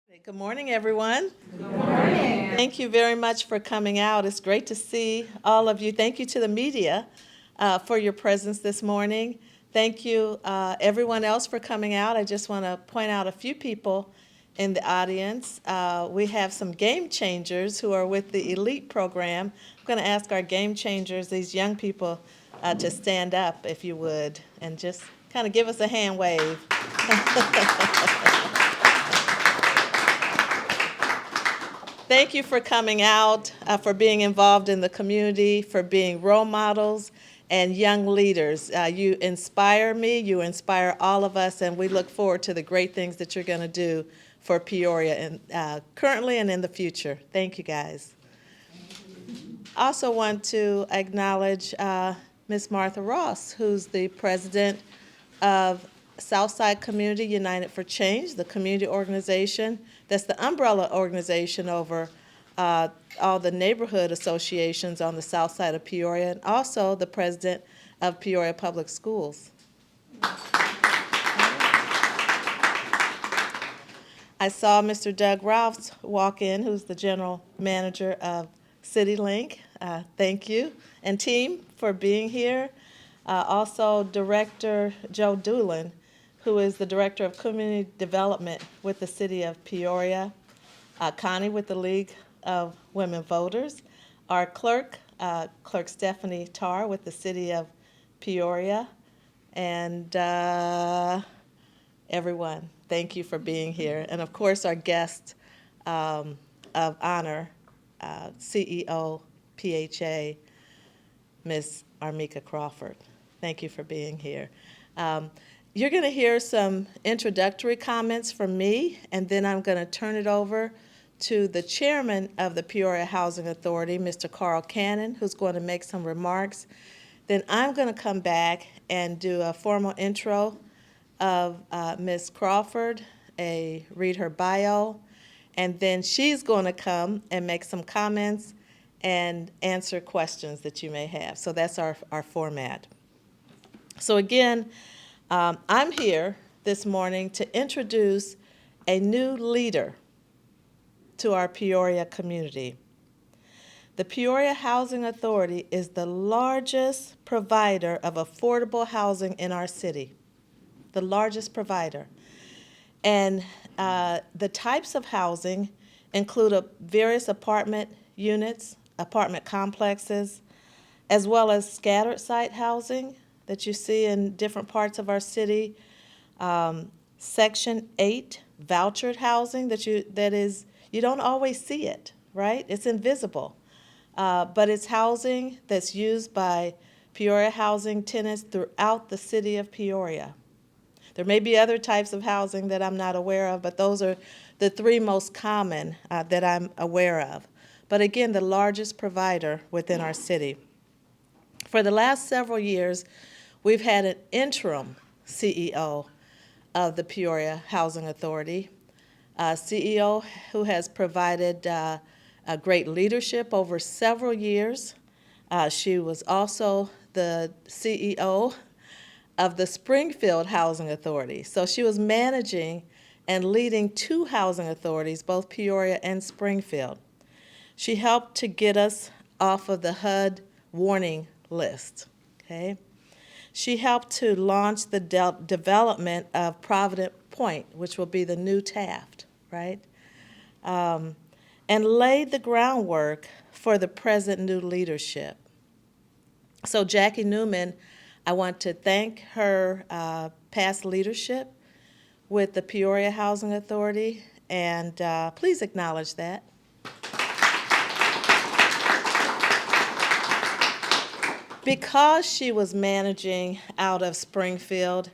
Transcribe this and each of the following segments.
Good morning, everyone. Good morning. Thank you very much for coming out. It's great to see all of you. Thank you to the media for your presence this morning. Thank you, everyone else, for coming out. I just want to point out a few people in the audience. We have some game changers who are with the elite program. I'm going to ask our game changers, these young people, to stand up, if you would, and just kind of give us a hand wave. Thank you for coming out, for being involved in the community, for being role models and young leaders. You inspire me, you inspire all of us, and we look forward to the great things that you're going to do for Peoria currently and in the future. Thank you, guys. I also want to acknowledge Ms. Martha Ross, who's the president of Southside Community United for Change, the community organization that's the umbrella organization over all the neighborhood associations on the south side of Peoria, and also the president of Peoria Public Schools. I saw Mr. Doug Ralphs walk in, who's the general manager of CityLink. Thank you, and team, for being here. Also, Director Joe Doolin, who is the Director of Community Development with the City of Peoria. Connie with the League of Women Voters. Our clerk, Clerk Stephanie Tarr with the City of Peoria. And everyone, thank you for being here. And of course, our guest of honor, CEO PHA, Ms. Armeca Crawford. Thank you for being here. You're going to hear some introductory comments from me, and then I'm going to turn it over to the chairman of the Peoria Housing Authority, Mr. Carl Cannon, who's going to make some remarks. Then I'm going to come back and do a formal intro of Ms. Crawford, read her bio, and then she's going to come and make some comments and answer questions that you may have. So that's our format. So again, I'm here this morning to introduce a new leader to our Peoria community. The Peoria Housing Authority is the largest provider of affordable housing in our city, the largest provider. And the types of housing include various apartment units, apartment complexes, as well as scattered site housing that you see in different parts of our city, Section 8 vouchered housing you don't always see it, right? It's invisible, but it's housing that's used by Peoria housing tenants throughout the city of Peoria. There may be other types of housing that I'm not aware of, but those are the three most common that I'm aware of. But again, the largest provider within our city. For the last several years, we've had an interim CEO of the Peoria Housing Authority, a CEO who has provided a great leadership over several years. She was also the CEO of the Springfield Housing Authority. So she was managing and leading two housing authorities, both Peoria and Springfield. She helped to get us off of the HUD warning list, okay? She helped to launch the development of Provident Point, which will be the new Taft, right? And laid the groundwork for the present new leadership. So Jackie Newman, I want to thank her past leadership with the Peoria Housing Authority, and please acknowledge that. Because she was managing out of Springfield,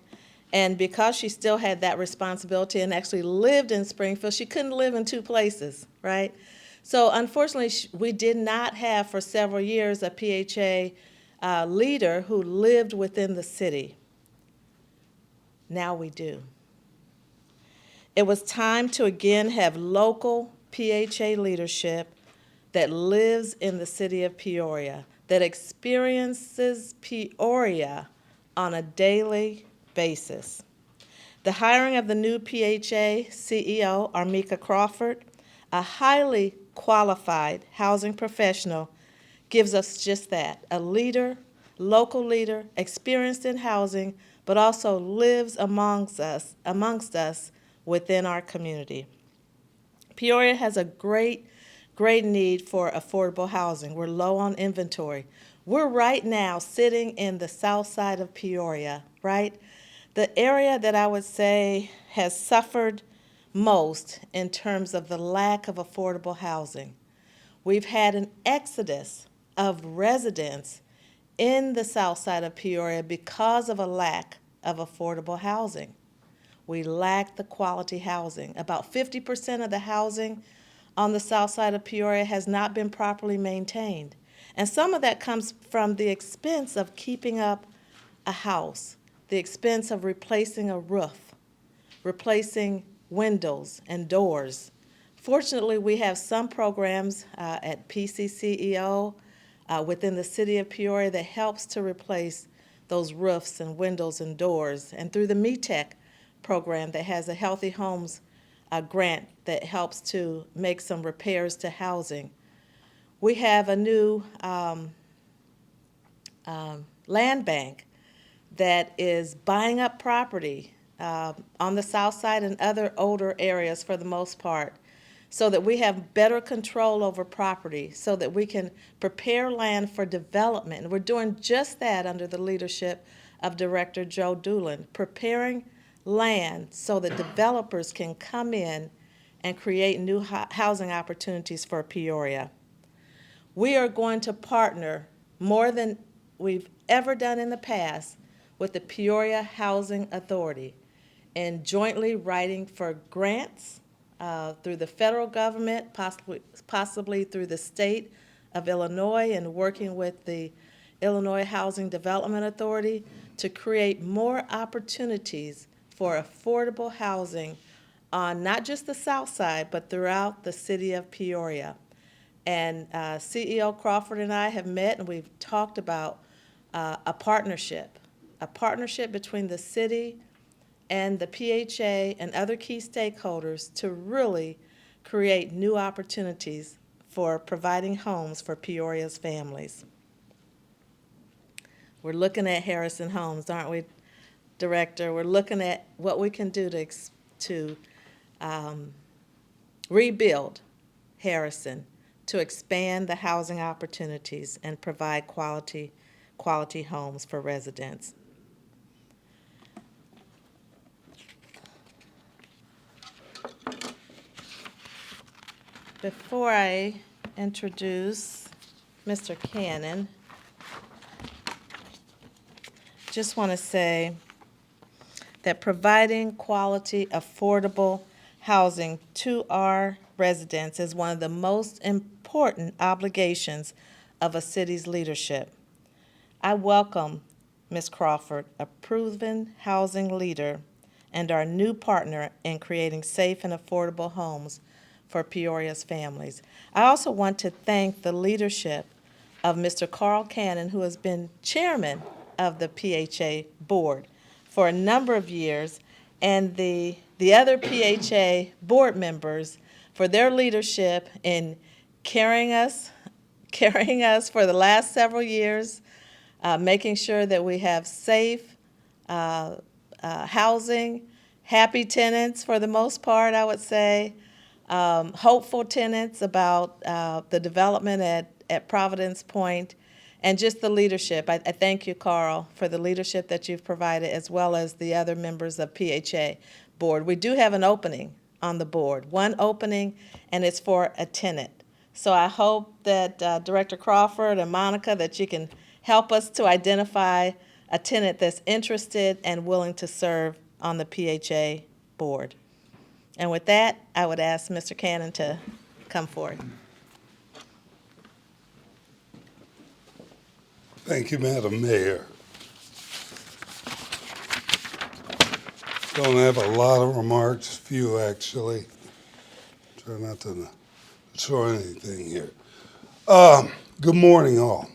and because she still had that responsibility and actually lived in Springfield, she couldn't live in two places, right? So unfortunately, we did not have for several years a PHA leader who lived within the city. Now we do. It was time to again have local PHA leadership that lives in the city of Peoria, that experiences Peoria on a daily basis. The hiring of the new PHA CEO, Armeca Crawford, a highly qualified housing professional, gives us just that, a leader, local leader, experienced in housing, but also lives amongst us within our community. Peoria has a great need for affordable housing. We're low on inventory. We're right now sitting in the south side of Peoria, right? The area that I would say has suffered most in terms of the lack of affordable housing. We've had an exodus of residents in the south side of Peoria because of a lack of affordable housing. We lack the quality housing. About 50% of the housing on the south side of Peoria has not been properly maintained. And some of that comes from the expense of keeping up a house, the expense of replacing a roof, replacing windows and doors. Fortunately, we have some programs at PCCEO within the city of Peoria that helps to replace those roofs and windows and doors. And through the METEC program that has a Healthy Homes grant that helps to make some repairs to housing. We have a new land bank that is buying up property on the south side and other older areas for the most part, so that we have better control over property, so that we can prepare land for development. And we're doing just that under the leadership of Director Joe Doolin, preparing land so that developers can come in and create new housing opportunities for Peoria. We are going to partner more than we've ever done in the past with the Peoria Housing Authority in jointly writing for grants through the federal government, possibly through the state of Illinois, and working with the Illinois Housing Development Authority to create more opportunities for affordable housing on not just the south side, but throughout the city of Peoria. And CEO Crawford and I have met, and we've talked about a partnership between the city and the PHA and other key stakeholders to really create new opportunities for providing homes for Peoria's families. We're looking at Harrison Homes, aren't we, Director? We're looking at what we can do to rebuild Harrison, to expand the housing opportunities and provide quality homes for residents. Before I introduce Mr. Cannon, just want to say that providing quality, affordable housing to our residents is one of the most important obligations of a city's leadership. I welcome Ms. Crawford, a proven housing leader and our new partner in creating safe and affordable homes for Peoria's families. I also want to thank the leadership of Mr. Carl Cannon, who has been chairman of the PHA board for a number of years, and the other PHA board members for their leadership in carrying us for the last several years, making sure that we have safe housing, happy tenants for the most part, I would say, hopeful tenants about the development at Providence Point, and just the leadership. I thank you, Carl, for the leadership that you've provided, as well as the other members of PHA board. We do have an opening on the board, one opening, and it's for a tenant. So I hope that Director Crawford and Monica, that you can help us to identify a tenant that's interested and willing to serve on the PHA board. And with that, I would ask Mr. Cannon to come forward. Thank you, Madam Mayor. Don't have a lot of remarks, few actually. Try not to throw anything here. Good morning, all.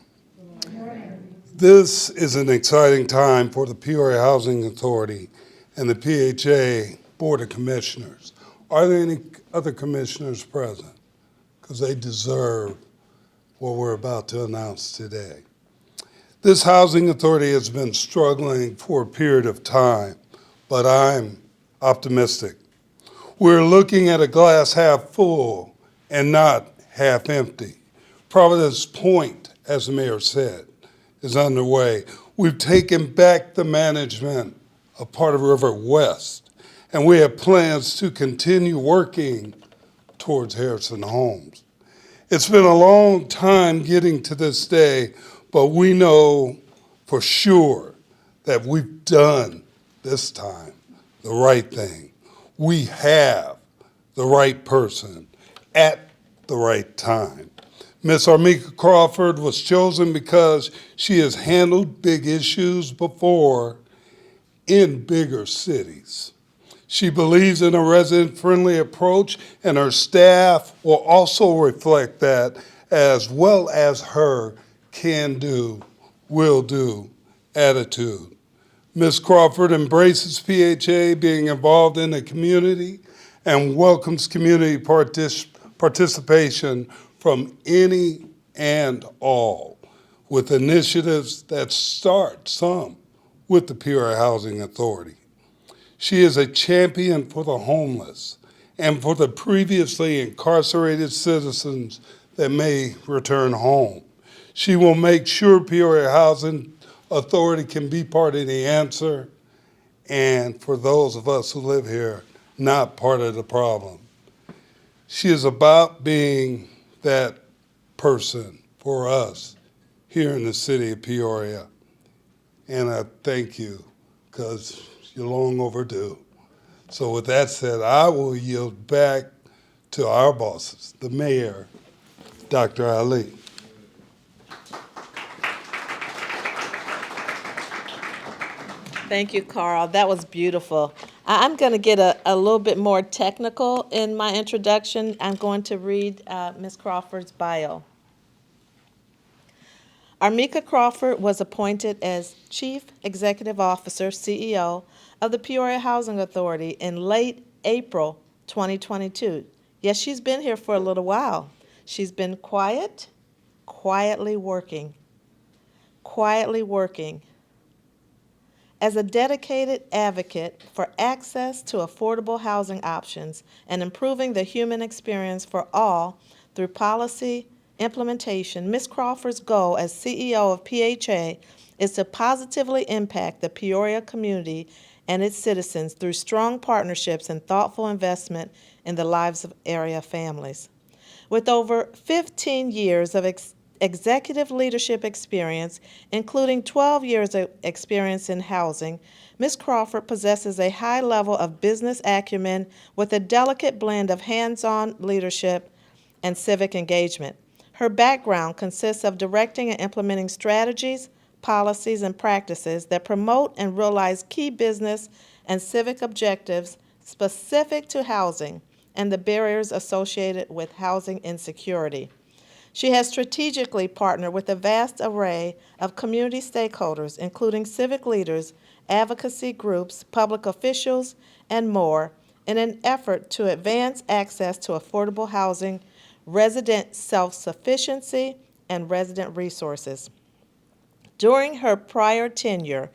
Good morning. This is an exciting time for the Peoria Housing Authority and the PHA Board of Commissioners. Are there any other commissioners present? Because they deserve what we're about to announce today. This housing authority has been struggling for a period of time, but I'm optimistic. We're looking at a glass half full and not half empty. Providence Point, as the mayor said, is underway. We've taken back the management of part of River West, and we have plans to continue working towards Harrison Homes. It's been a long time getting to this day, but we know for sure that we've done this time the right thing. We have the right person at the right time. Miss Armeca Crawford was chosen because she has handled big issues before in bigger cities. She believes in a resident-friendly approach, and her staff will also reflect that, as well as her can-do, will-do attitude. Ms. Crawford embraces PHA being involved in the community and welcomes community participation from any and all, with initiatives that start some with the Peoria Housing Authority. She is a champion for the homeless and for the previously incarcerated citizens that may return home. She will make sure Peoria Housing Authority can be part of the answer, and for those of us who live here, not part of the problem. She is about being that person for us here in the city of Peoria. And I thank you, because you're long overdue. So with that said, I will yield back to our bosses, the mayor, Dr. Ali. Thank you, Carl. That was beautiful. I'm going to get a little bit more technical in my introduction. I'm going to read Ms. Crawford's bio. Armeca Crawford was appointed as Chief Executive Officer, CEO, of the Peoria Housing Authority in late April 2022. Yes, she's been here for a little while. She's been quietly working. As a dedicated advocate for access to affordable housing options and improving the human experience for all through policy implementation, Ms. Crawford's goal as CEO of PHA is to positively impact the Peoria community and its citizens through strong partnerships and thoughtful investment in the lives of area families. With over 15 years of executive leadership experience, including 12 years of experience in housing, Ms. Crawford possesses a high level of business acumen with a delicate blend of hands-on leadership and civic engagement. Her background consists of directing and implementing strategies, policies, and practices that promote and realize key business and civic objectives specific to housing and the barriers associated with housing insecurity. She has strategically partnered with a vast array of community stakeholders, including civic leaders, advocacy groups, public officials, and more, in an effort to advance access to affordable housing, resident self-sufficiency, and resident resources. During her prior tenure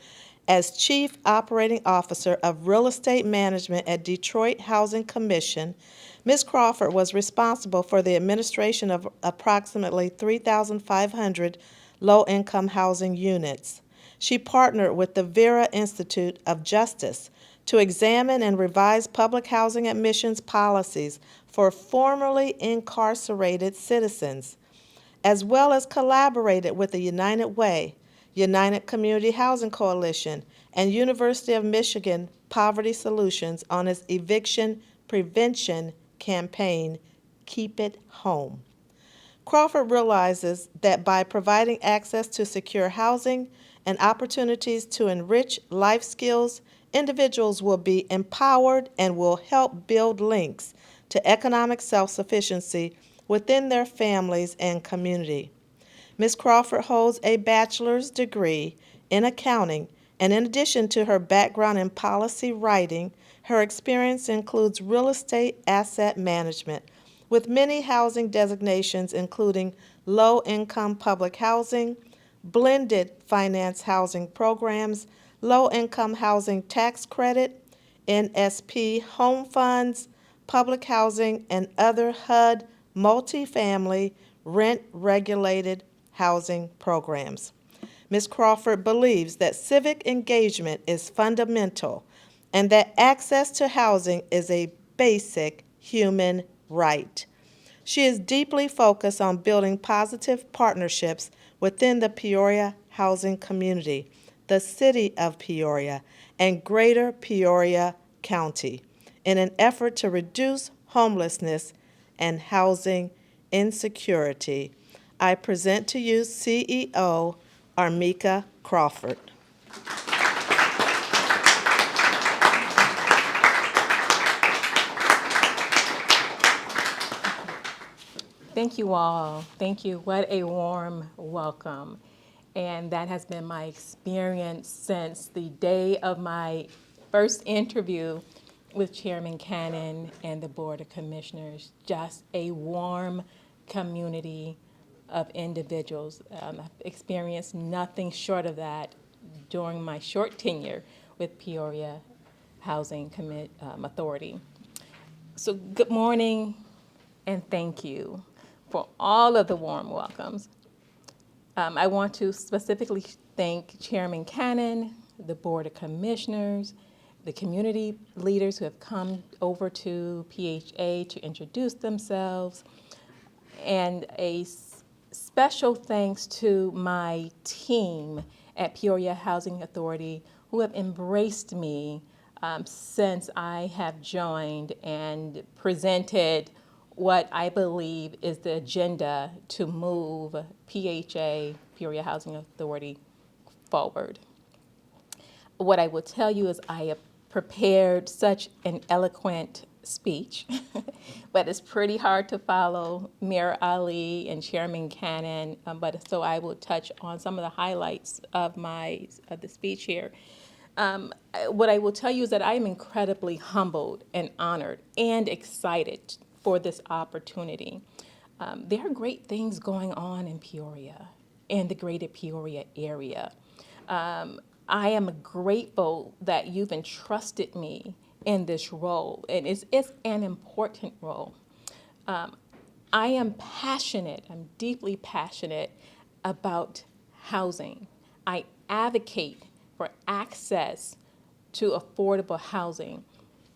as Chief Operating Officer of Real Estate Management at Detroit Housing Commission, Ms. Crawford was responsible for the administration of approximately 3,500 low-income housing units. She partnered with the Vera Institute of Justice to examine and revise public housing admissions policies for formerly incarcerated citizens, as well as collaborated with the United Way, United Community Housing Coalition, and University of Michigan Poverty Solutions on its eviction prevention campaign, Keep It Home. Crawford realizes that by providing access to secure housing and opportunities to enrich life skills, individuals will be empowered and will help build links to economic self-sufficiency within their families and community. Ms. Crawford holds a bachelor's degree in accounting And in addition to her background in policy writing, her experience includes real estate asset management, with many housing designations including low-income public housing, blended finance housing programs, low-income housing tax credit, NSP home funds, public housing, and other HUD multifamily rent-regulated housing programs. Ms. Crawford believes that civic engagement is fundamental and that access to housing is a basic human right. She is deeply focused on building positive partnerships within the Peoria housing community, the city of Peoria, and greater Peoria County in an effort to reduce homelessness and housing insecurity. I present to you CEO Armeca Crawford. Thank you all. Thank you. What a warm welcome. And that has been my experience since the day of my first interview with Chairman Cannon and the Board of Commissioners. Just a warm community of individuals. I've experienced nothing short of that during my short tenure with Peoria Housing Authority. So good morning and thank you for all of the warm welcomes. I want to specifically thank Chairman Cannon, the Board of Commissioners, the community leaders who have come over to PHA to introduce themselves, and a special thanks to my team at Peoria Housing Authority who have embraced me since I have joined and presented what I believe is the agenda to move PHA, Peoria Housing Authority, forward. What I will tell you is I have prepared such an eloquent speech, but it's pretty hard to follow Mayor Ali and Chairman Cannon, but so I will touch on some of the highlights of the speech here. What I will tell you is that I am incredibly humbled and honored and excited for this opportunity. There are great things going on in Peoria and the greater Peoria area. I am grateful that you've entrusted me in this role, and it's an important role. I am passionate, I'm deeply passionate about housing. I advocate for access to affordable housing,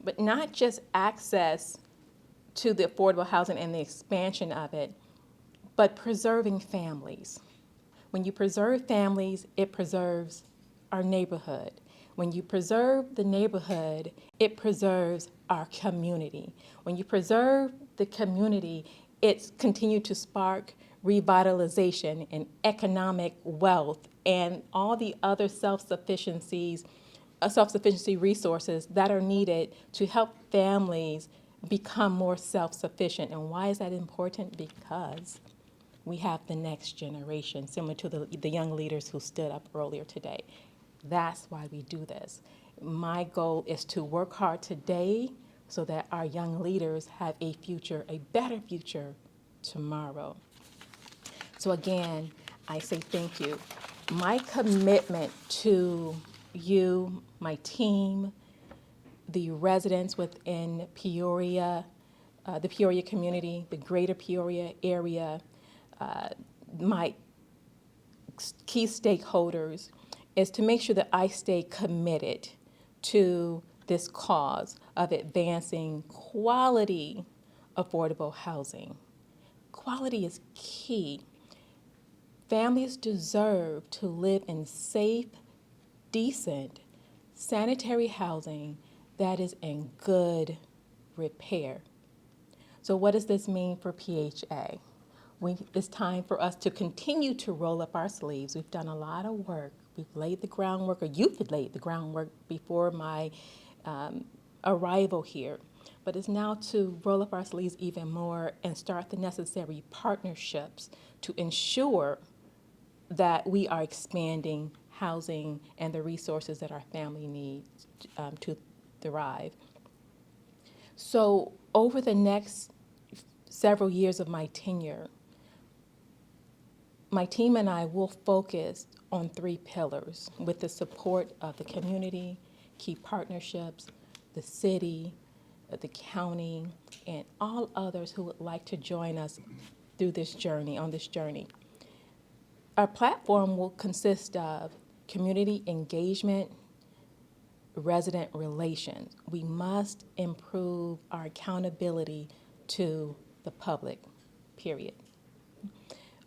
but not just access to the affordable housing and the expansion of it, but preserving families. When you preserve families, it preserves our neighborhood. When you preserve the neighborhood, it preserves our community. When you preserve the community, it's continued to spark revitalization and economic wealth and all the other self-sufficiency resources that are needed to help families become more self-sufficient. And why is that important? Because we have the next generation, similar to the young leaders who stood up earlier today. That's why we do this. My goal is to work hard today so that our young leaders have a future, a better future tomorrow. So again, I say thank you. My commitment to you, my team, the residents within Peoria, the Peoria community, the greater Peoria area, my key stakeholders, is to make sure that I stay committed to this cause of advancing quality affordable housing. Quality is key. Families deserve to live in safe, decent, sanitary housing that is in good repair. So what does this mean for PHA? It's time for us to continue to roll up our sleeves. We've done a lot of work. We've laid the groundwork, or you've laid the groundwork before my arrival here. But it's now to roll up our sleeves even more and start the necessary partnerships to ensure that we are expanding housing and the resources that our family needs to thrive. So over the next several years of my tenure, my team and I will focus on 3 pillars with the support of the community, key partnerships, the city, the county, and all others who would like to join us through this journey, on this journey. Our platform will consist of community engagement, resident relations. We must improve our accountability to the public, period.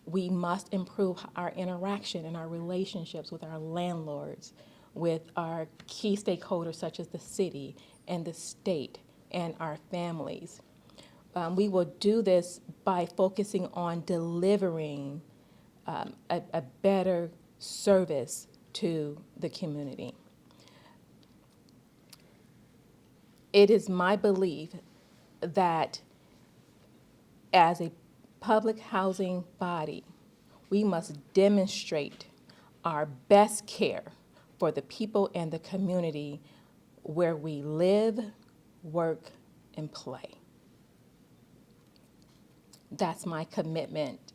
We must improve our interaction and our relationships with our landlords, with our key stakeholders such as the city and the state and our families. We will do this by focusing on delivering a better service to the community. It is my belief that as a public housing body, we must demonstrate our best care for the people and the community where we live, work, and play. That's my commitment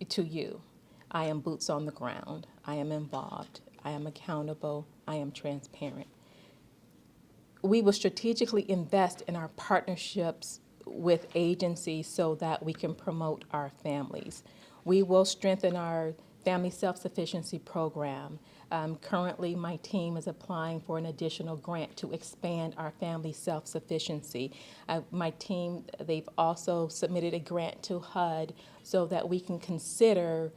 to you. I am boots on the ground. I am involved. I am accountable. I am transparent. We will strategically invest in our partnerships with agencies so that we can promote our families. We will strengthen our family self-sufficiency program. Currently, my team is applying for an additional grant to expand our family self-sufficiency. My team, they've also submitted a grant to HUD so that we can consider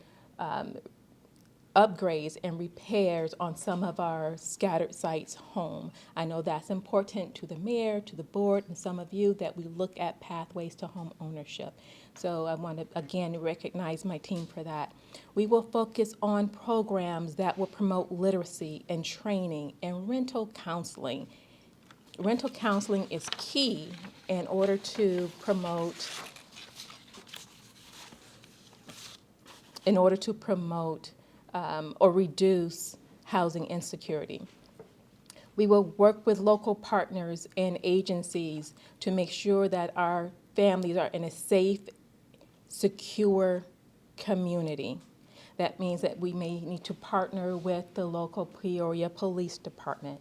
upgrades and repairs on some of our scattered sites home. I know that's important to the mayor, to the board, and some of you that we look at pathways to home ownership. So I want to again recognize my team for that. We will focus on programs that will promote literacy and training and rental counseling. Rental counseling is key in order to promote or reduce housing insecurity. We will work with local partners and agencies to make sure that our families are in a safe, secure community. That means that we may need to partner with the local Peoria Police Department,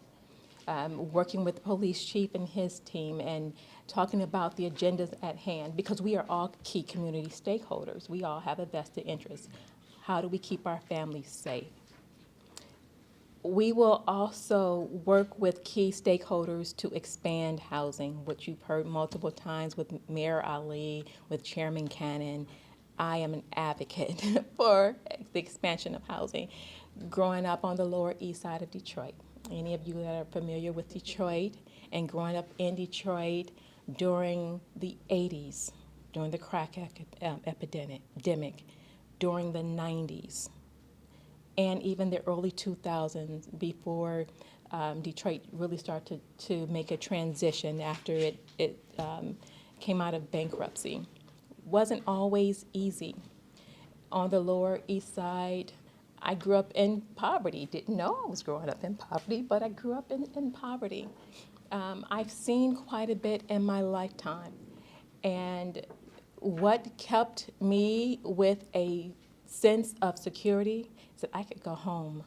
working with the police chief and his team and talking about the agendas at hand, because we are all key community stakeholders. We all have a vested interest. How do we keep our families safe? We will also work with key stakeholders to expand housing, which you've heard multiple times with Mayor Ali, with Chairman Cannon. I am an advocate for the expansion of housing. Growing up on the Lower East Side of Detroit, any of you that are familiar with Detroit and growing up in Detroit during the 80s, during the crack epidemic, during the 90s, and even the early 2000s before Detroit really started to make a transition after it came out of bankruptcy. Wasn't always easy. On the Lower East Side, I grew up in poverty. Didn't know I was growing up in poverty, but I grew up in poverty. I've seen quite a bit in my lifetime. And what kept me with a sense of security is that I could go home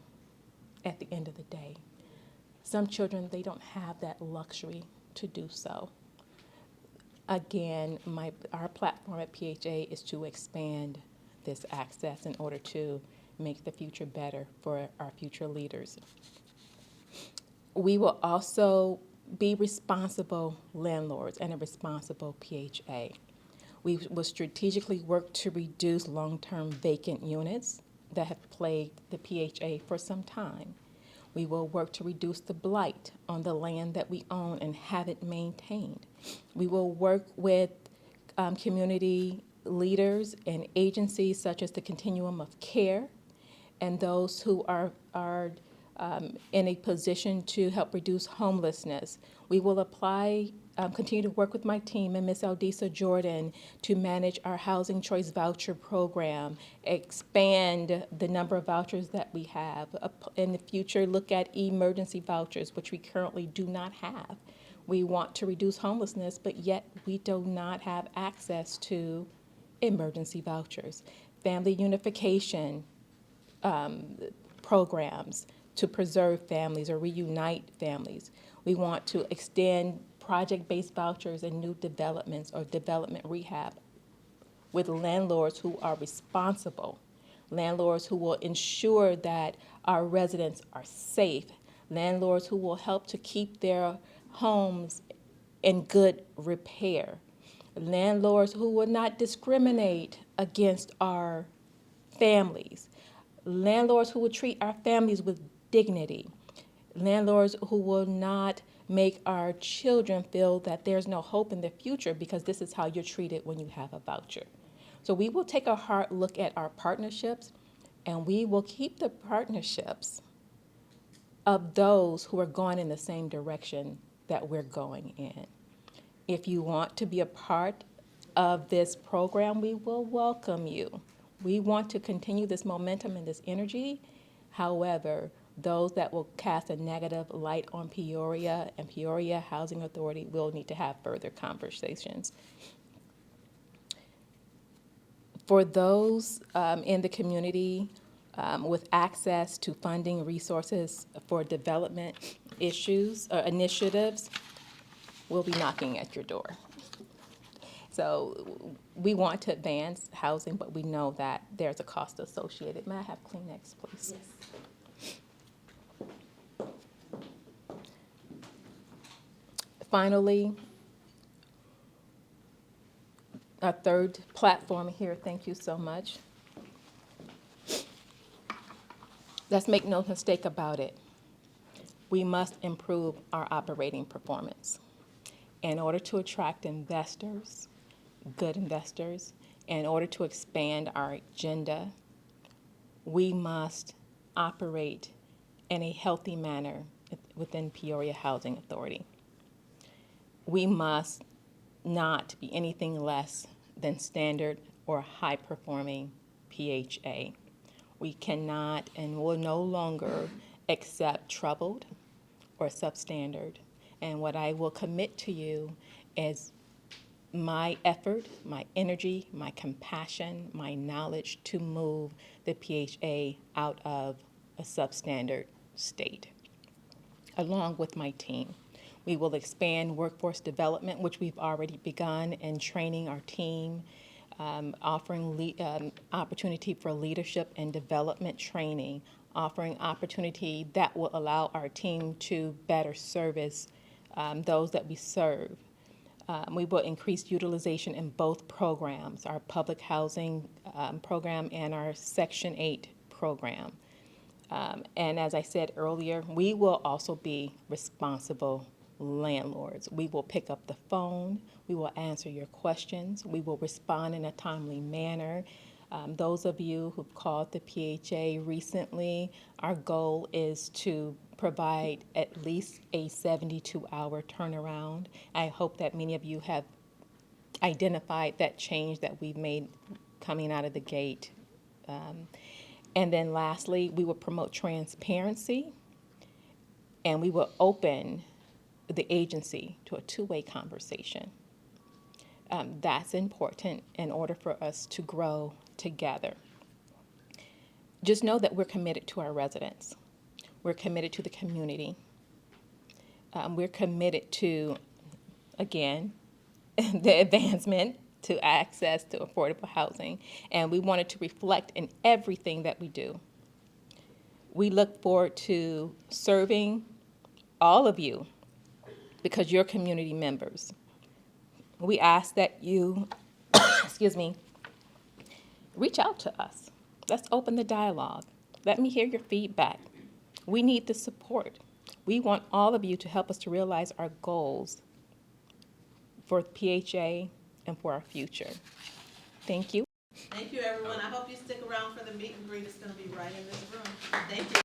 at the end of the day. Some children, they don't have that luxury to do so. Again, our platform at PHA is to expand this access in order to make the future better for our future leaders. We will also be responsible landlords and a responsible PHA. We will strategically work to reduce long-term vacant units that have plagued the PHA for some time. We will work to reduce the blight on the land that we own and haven't maintained. We will work with community leaders and agencies such as the Continuum of Care and those who are in a position to help reduce homelessness. We will continue to work with my team and Ms. Aldisa Jordan to manage our Housing Choice Voucher Program, expand the number of vouchers that we have. In the future, look at emergency vouchers, which we currently do not have. We want to reduce homelessness, but yet we do not have access to emergency vouchers. Family unification programs to preserve families or reunite families. We want to extend project-based vouchers and new developments or development rehab with landlords who are responsible, landlords who will ensure that our residents are safe, landlords who will help to keep their homes in good repair, landlords who will not discriminate against our families, landlords who will treat our families with dignity, landlords who will not make our children feel that there's no hope in the future because this is how you're treated when you have a voucher. So we will take a hard look at our partnerships, and we will keep the partnerships of those who are going in the same direction that we're going in. If you want to be a part of this program, we will welcome you. We want to continue this momentum and this energy. However, those that will cast a negative light on Peoria and Peoria Housing Authority will need to have further conversations. For those in the community with access to funding resources for development issues or initiatives, we'll be knocking at your door. So we want to advance housing, but we know that there's a cost associated. May I have Kleenex, please? Yes. Finally, our third platform here, thank you so much. Let's make no mistake about it. We must improve our operating performance. In order to attract investors, good investors, in order to expand our agenda, we must operate in a healthy manner within Peoria Housing Authority. We must not be anything less than standard or high-performing PHA. We cannot and will no longer accept troubled or substandard. And what I will commit to you is my effort, my energy, my compassion, my knowledge to move the PHA out of a substandard state, along with my team. We will expand workforce development, which we've already begun, and training our team, offering opportunity for leadership and development training, offering opportunity that will allow our team to better service those that we serve. We will increase utilization in both programs, our public housing program and our Section 8 program. And as I said earlier, we will also be responsible landlords. We will pick up the phone, we will answer your questions, we will respond in a timely manner. Those of you who've called the PHA recently, our goal is to provide at least a 72-hour turnaround. I hope that many of you have identified that change that we've made coming out of the gate. And then lastly, we will promote transparency, and we will open the agency to a two-way conversation. That's important in order for us to grow together. Just know that we're committed to our residents. We're committed to the community. We're committed to, again, the advancement to access to affordable housing, and we want it to reflect in everything that we do. We look forward to serving all of you because you're community members. We ask that you, excuse me, reach out to us. Let's open the dialogue. Let me hear your feedback. We need the support. We want all of you to help us to realize our goals for PHA and for our future. Thank you. Thank you, everyone. I hope you stick around for the meet and greet. It's going to be right in this room. Thank you.